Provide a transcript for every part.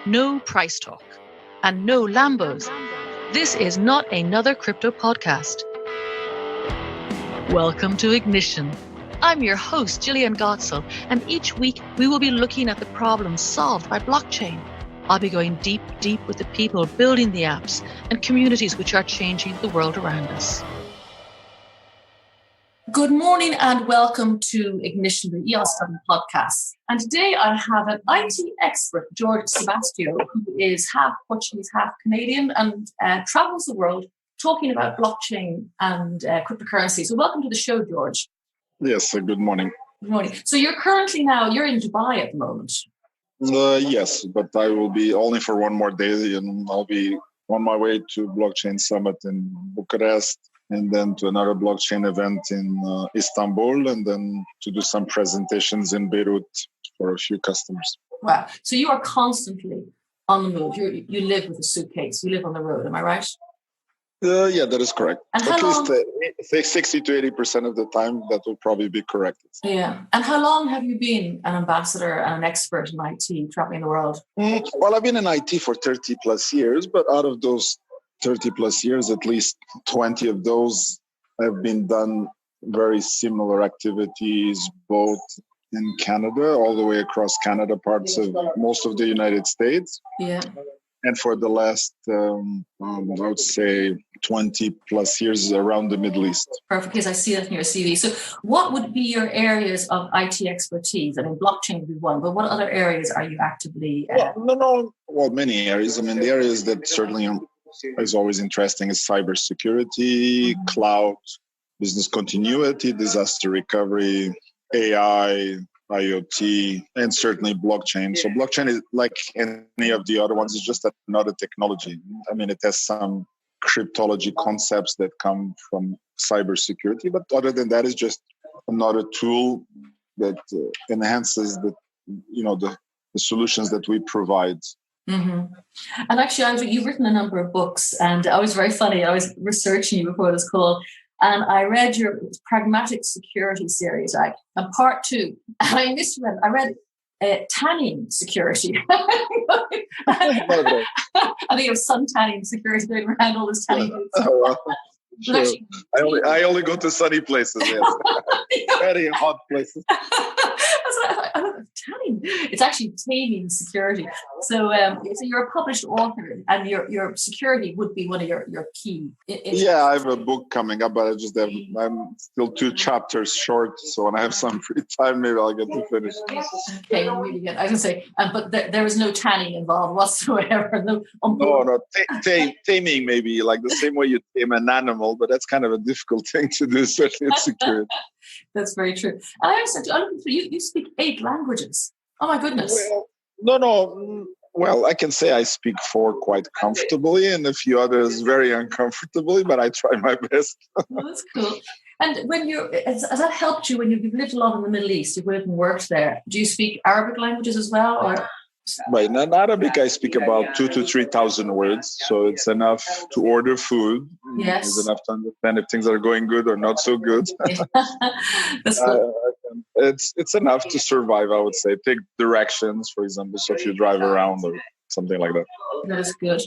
No price talk and no Lambos. This is not another crypto podcast. Welcome to Ignition. I'm your host, Jillian, and each week we will be looking at the problems solved by blockchain. I'll be going deep with the people building the apps and communities which are changing the world around us. Good morning and welcome to Ignition, the EOS Study podcast. And today I have an IT expert, Jorge Sebastiao, who is half Portuguese, half Canadian, and travels the world talking about blockchain and cryptocurrency. So welcome to the show, George. Yes, good morning. Good morning. So you're in Dubai at the moment. Yes, but I will be only for one more day, and I'll be on my way to Blockchain Summit in Bucharest, and then to another blockchain event in Istanbul, and then to do some presentations in Beirut for a few customers. Wow. So you are constantly on the move. You live with a suitcase. You live on the road. Am I right? Yeah, that is correct. And at least 60 to 80% of the time, that will probably be correct. Yeah. And how long have you been an ambassador and an expert in IT, traveling the world? Well, I've been in IT for 30 plus years, but out of those 30 plus years, at least 20 of those have been done very similar activities, both in Canada, all the way across Canada, parts of most of the United States. Yeah. And for the last, I would say, 20 plus years around the Middle East. Perfect, because I see that in your CV. So what would be your areas of IT expertise? I mean, blockchain would be one, but what other areas are you actively... Well, many areas. I mean, the areas that certainly is always interesting is cybersecurity, cloud, business continuity, disaster recovery, AI, IoT, and certainly blockchain. So blockchain is like any of the other ones, it's just another technology. I mean, it has some cryptology concepts that come from cybersecurity, but other than that, it's just another tool that enhances the solutions that we provide. Mm-hmm. And actually, you've written a number of books, and I was very funny. I was researching you before this call, and I read your Pragmatic Security series, right? And part 2, and I misread. I read tanning security. I think it was sun tanning security. They around all this tanning. Sure. Actually, I only go to sunny places. Yes, very hot places. Tanning. It's actually taming security. So you're a published author, and your security would be one of your key. Yeah, I have a book coming up, but I'm still 2 chapters short. So when I have some free time, maybe I'll get to finish. Okay, really good. I was going to say, but there is no tanning involved whatsoever. No. Taming maybe like the same way you tame an animal, but that's kind of a difficult thing to do, especially in security. That's very true. And I also, you speak 8 languages. Oh my goodness. Well, I can say I speak 4 quite comfortably and a few others very uncomfortably, but I try my best. Well, that's cool. And has that helped you when you've lived a lot in the Middle East, you've lived and worked there? Do you speak Arabic languages as well? Or? Right. In Arabic, I speak about 2,000 to 3,000 words. So it's enough to order food. Yes. It's enough to understand if things are going good or not so good. That's cool. It's enough to survive, I would say. Take directions, for example, so if you drive around or something like that. That is good.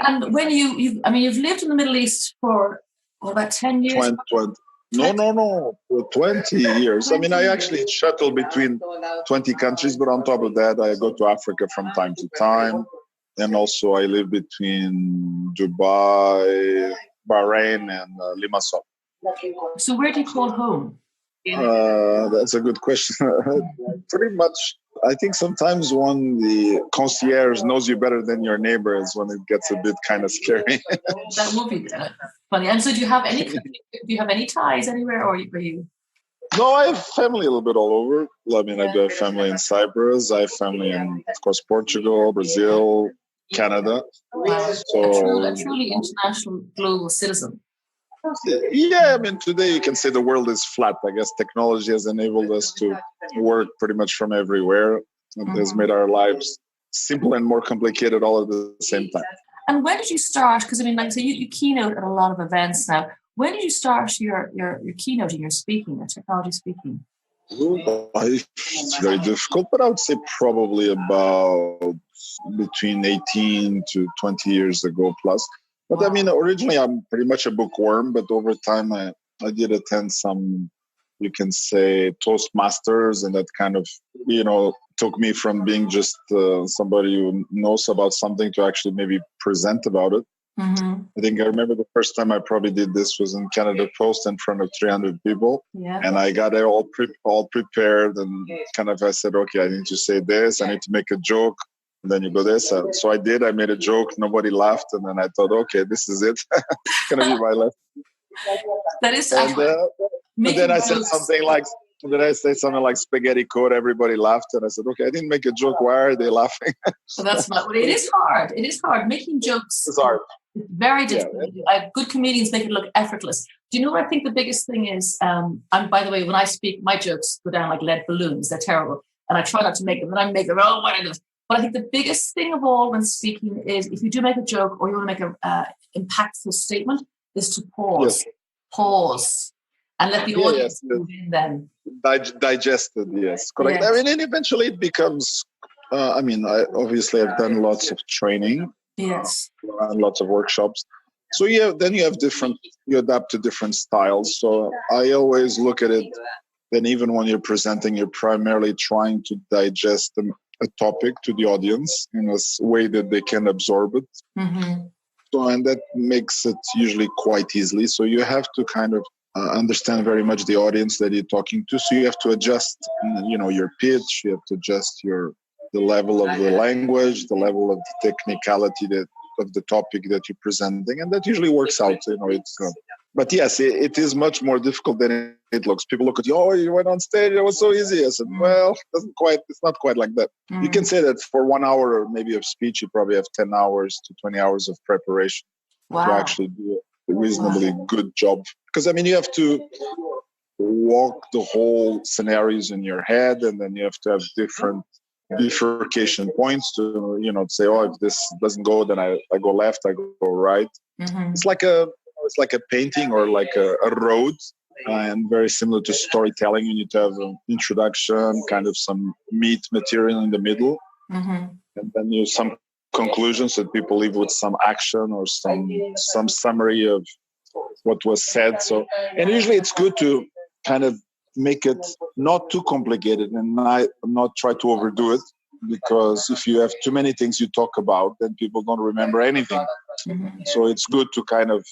And when you've lived in the Middle East for about 10 years? 20. No, for 20 years. I mean, I actually shuttle between 20 countries, but on top of that, I go to Africa from time to time. And also I live between Dubai, Bahrain, and Limassol. So where do you call home? That's a good question. Pretty much, I think sometimes when the concierge knows you better than your neighbor is when it gets a bit kind of scary. That would be funny. And so do you have any ties anywhere, or are you? No, I have family a little bit all over. I mean, I do have family in Cyprus. I have family in, of course, Portugal, Brazil, Canada. Wow. So, a truly international global citizen. Yeah, I mean, today you can say the world is flat. I guess technology has enabled us to work pretty much from everywhere. It has made our lives simple and more complicated all at the same time. And when did you start? Because I mean, like I say, you keynote at a lot of events now. When did you start your keynoting, your speaking, your technology speaking? It's very difficult, but I would say probably about between 18 to 20 years ago plus. But I mean, originally I'm pretty much a bookworm, but over time I did attend some, you can say, Toastmasters, and that kind of, took me from being just somebody who knows about something to actually maybe present about it. Mm-hmm. I think I remember the first time I probably did this was in Canada Post in front of 300 people. Yeah. And I got it all prepared, and kind of I said, okay, I need to say this, I need to make a joke. And then you go this. So I did. I made a joke. Nobody laughed. And then I thought, okay, this is it. It's going to be my last. That is actually. And then I said something like, spaghetti code. Everybody laughed. And I said, okay, I didn't make a joke. Why are they laughing? So that's not, it is hard. It is hard. Making jokes. It's hard. It's very difficult. Yeah. Good comedians make it look effortless. Do you know what I think the biggest thing is? And by the way, when I speak, my jokes go down like lead balloons. They're terrible. And I try not to make them. And I make them, oh, what is this? But I think the biggest thing of all when speaking is if you do make a joke or you want to make an impactful statement is to pause. Yes. Pause. And let the audience move in then. Digested, yes. Correct. Yes. I mean, and eventually it becomes, obviously I've done lots of training. Yes. And lots of workshops. So then you adapt to different styles. So I always look at it, then even when you're presenting, you're primarily trying to digest a topic to the audience in a way that they can absorb it. Mm-hmm. So, and that makes it usually quite easily. So you have to kind of understand very much the audience that you're talking to. So you have to adjust, your pitch. You have to adjust the level of the language, the level of the technicality of the topic that you're presenting, and that usually works out. But yes, it is much more difficult than it looks. People look at you, oh, you went on stage, it was so easy. I said, well, it's not quite like that. Mm. You can say that for 1 hour or maybe of speech, you probably have 10 hours to 20 hours of preparation to actually do a reasonably good job. Because, you have to walk the whole scenarios in your head, and then you have to have different bifurcation points to, say, oh, if this doesn't go, then I go left, I go right. Mm-hmm. It's like a painting or like a road, and very similar to storytelling. You need to have an introduction, kind of some meat material in the middle, mm-hmm. and then some conclusions that people leave with some action or some summary of what was said. So, and usually it's good to kind of make it not too complicated and not try to overdo it, because if you have too many things you talk about, then people don't remember anything. Mm-hmm. So it's good to kind of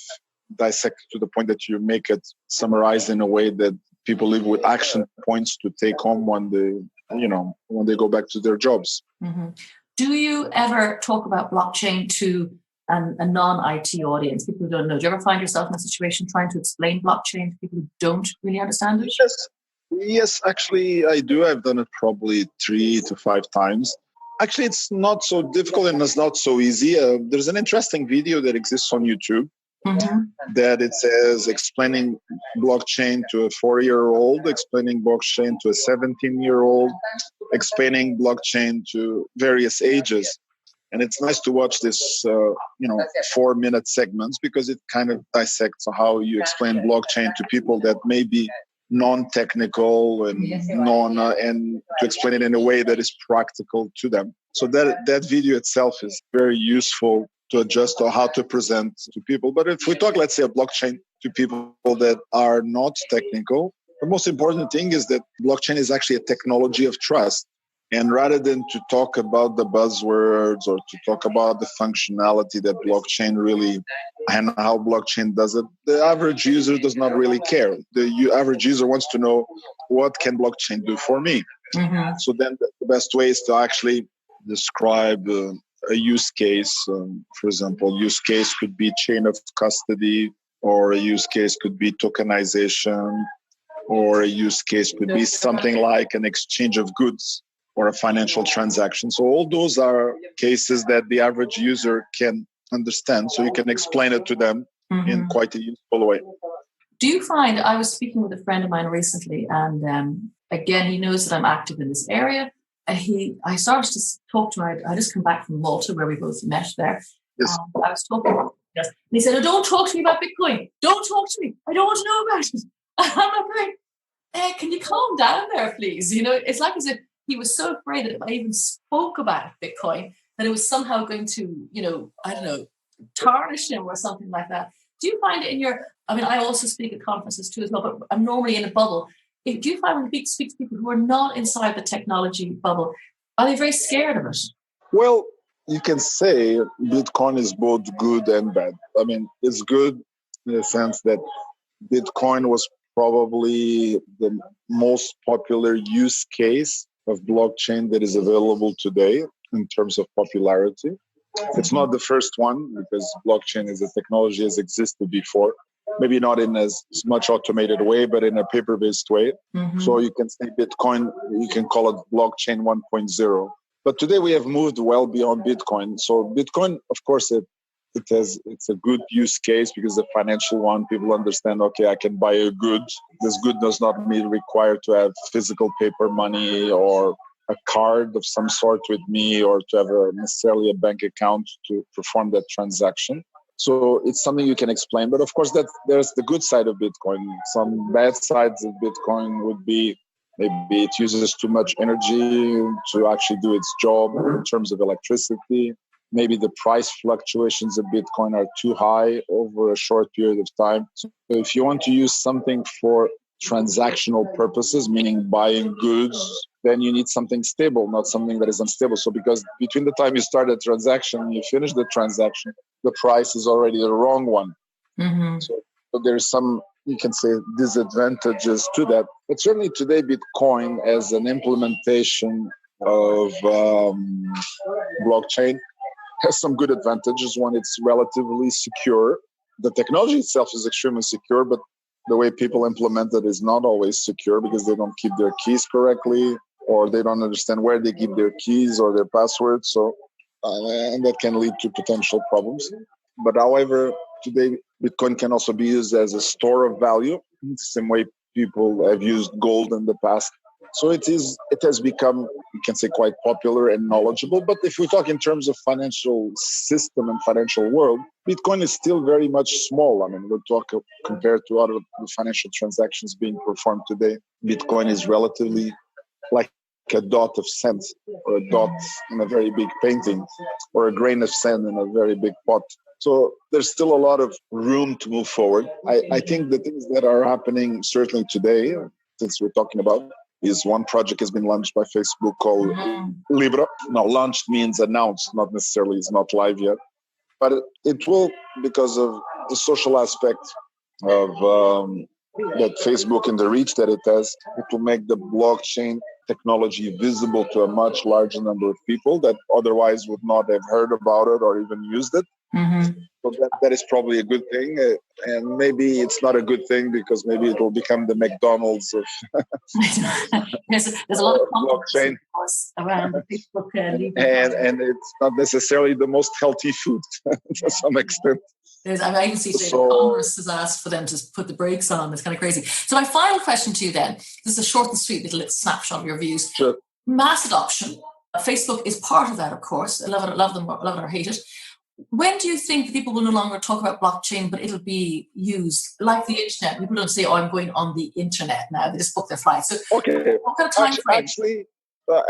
dissect to the point that you make it summarized in a way that people leave with action points to take home when they go back to their jobs. Mm-hmm. Do you ever talk about blockchain to a non-IT audience, people who don't know? Do you ever find yourself in a situation trying to explain blockchain to people who don't really understand it? Yes, actually I do. I've done it probably 3 to 5 times. Actually, it's not so difficult and it's not so easy. There's an interesting video that exists on YouTube. Mm-hmm. That it says explaining blockchain to a 4-year-old, explaining blockchain to a 17-year-old, explaining blockchain to various ages. And it's nice to watch this, 4-minute segments, because it kind of dissects how you explain blockchain to people that may be non-technical and and to explain it in a way that is practical to them. So that video itself is very useful to adjust on how to present to people. But if we talk, let's say, a blockchain to people that are not technical, the most important thing is that blockchain is actually a technology of trust. And rather than to talk about the buzzwords or to talk about the functionality that blockchain really and how blockchain does it, the average user does not really care. The average user wants to know, what can blockchain do for me? Mm-hmm. So then the best way is to actually describe a use case. For example, use case could be chain of custody, or a use case could be tokenization, or a use case could be something like an exchange of goods or a financial transaction. So all those are cases that the average user can understand. So you can explain it to them mm-hmm. in quite a useful way. Do you find, I was speaking with a friend of mine recently, and again, he knows that I'm active in this area. And I started to talk to him. I just come back from Malta, where we both met there. Yes. I was talking to him, and he said, "Oh, don't talk to me about Bitcoin. Don't talk to me. I don't want to know about it." I'm like, "Great. Can you calm down there, please? You know, it's like as if he was so afraid that if I even spoke about Bitcoin, that it was somehow going to, you know, I don't know, tarnish him or something like that. Do you find it in your, I mean, I also speak at conferences too as well, but I'm normally in a bubble. Do you find when you speak to people who are not inside the technology bubble, are they very scared of it? Well, you can say Bitcoin is both good and bad. I mean, it's good in the sense that Bitcoin was probably the most popular use case of blockchain that is available today in terms of popularity. It's not the first one because blockchain as a technology has existed before, maybe not in as much automated way, but in a paper-based way. Mm-hmm. So you can say Bitcoin, you can call it blockchain 1.0. But today we have moved well beyond Bitcoin. So Bitcoin, of course, it's a good use case because the financial one, people understand, okay, I can buy a good. This good does not mean required to have physical paper money or a card of some sort with me or to have necessarily a bank account to perform that transaction. So it's something you can explain. But of course, that there's the good side of Bitcoin. Some bad sides of Bitcoin would be maybe it uses too much energy to actually do its job in terms of electricity. Maybe the price fluctuations of Bitcoin are too high over a short period of time. So if you want to use something for transactional purposes, meaning buying goods, then you need something stable, not something that is unstable. So because between the time you start a transaction and you finish the transaction, the price is already the wrong one. Mm-hmm. So there's some, you can say, disadvantages to that. But certainly today, Bitcoin as an implementation of blockchain has some good advantages. One, it's relatively secure. The technology itself is extremely secure, but the way people implement it is not always secure because they don't keep their keys correctly or they don't understand where they keep their keys or their passwords. So, and that can lead to potential problems. But however, today Bitcoin can also be used as a store of value, in the same way people have used gold in the past. So it has become, you can say, quite popular and knowledgeable. But if we talk in terms of financial system and financial world, Bitcoin is still very much small. I mean, we'll talk compared to other financial transactions being performed today. Bitcoin is relatively like a dot of sand or a dot in a very big painting or a grain of sand in a very big pot. So there's still a lot of room to move forward. I think the things that are happening certainly today, since we're talking about, is one project has been launched by Facebook called Libra. Now, launched means announced, not necessarily, it's not live yet. But it will, because of the social aspect of that Facebook and the reach that it has, it will make the blockchain technology visible to a much larger number of people that otherwise would not have heard about it or even used it. Mm-hmm. So that is probably a good thing. And maybe it's not a good thing because maybe it will become the McDonald's of there's a lot of blockchain around Facebook. And it's not necessarily the most healthy food to some extent. I can see Congress has asked for them to put the brakes on. It's kind of crazy. So my final question to you then, this is a short and sweet little snapshot of your views. Sure. Mass adoption. Facebook is part of that, of course. I love it or hate it. When do you think people will no longer talk about blockchain, but it'll be used like the internet? People don't say, "Oh, I'm going on the internet now." They just book their flights. So, okay, what kind of time frame? Actually,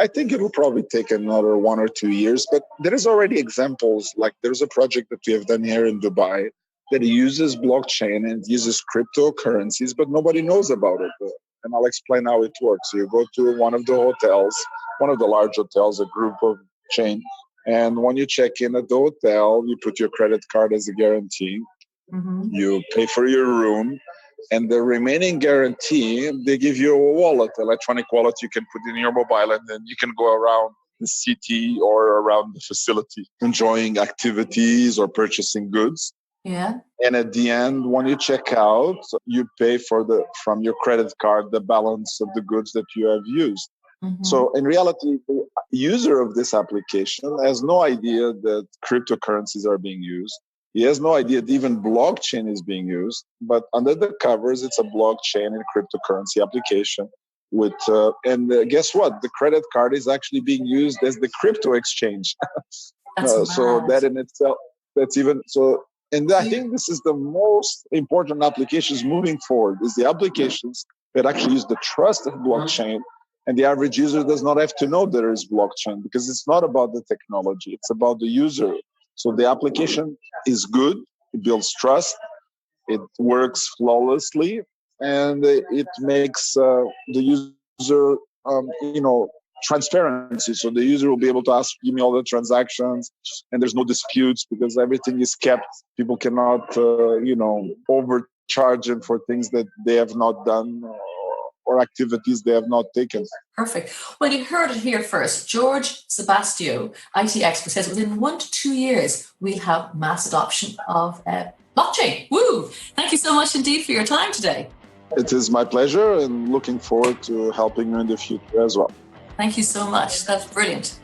I think it will probably take another 1 or 2 years. But there is already examples. Like there's a project that we have done here in Dubai that uses blockchain and uses cryptocurrencies, but nobody knows about it. And I'll explain how it works. So you go to one of the hotels, one of the large hotels, a group of chain. And when you check in at the hotel, you put your credit card as a guarantee. Mm-hmm. You pay for your room. And the remaining guarantee, they give you a wallet, electronic wallet you can put in your mobile. And then you can go around the city or around the facility, enjoying activities or purchasing goods. Yeah. And at the end, when you check out, you pay from your credit card the balance of the goods that you have used. Mm-hmm. So in reality, the user of this application has no idea that cryptocurrencies are being used. He has no idea that even blockchain is being used. But under the covers, it's a blockchain and cryptocurrency application. Guess what? The credit card is actually being used as the crypto exchange. So that in itself, that's even so. And I think this is the most important applications moving forward. Is the applications that actually use the trusted blockchain. And the average user does not have to know there is blockchain, because it's not about the technology, it's about the user. So the application is good, it builds trust, it works flawlessly, and it makes the user, transparency. So the user will be able to ask, give me all the transactions, and there's no disputes because everything is kept. People cannot, overcharge them for things that they have not done, or activities they have not taken. Perfect. Well, you heard it here first. Jorge Sebastiao, IT expert, says within 1 to 2 years, we'll have mass adoption of blockchain. Woo! Thank you so much indeed for your time today. It is my pleasure, and looking forward to helping you in the future as well. Thank you so much. That's brilliant.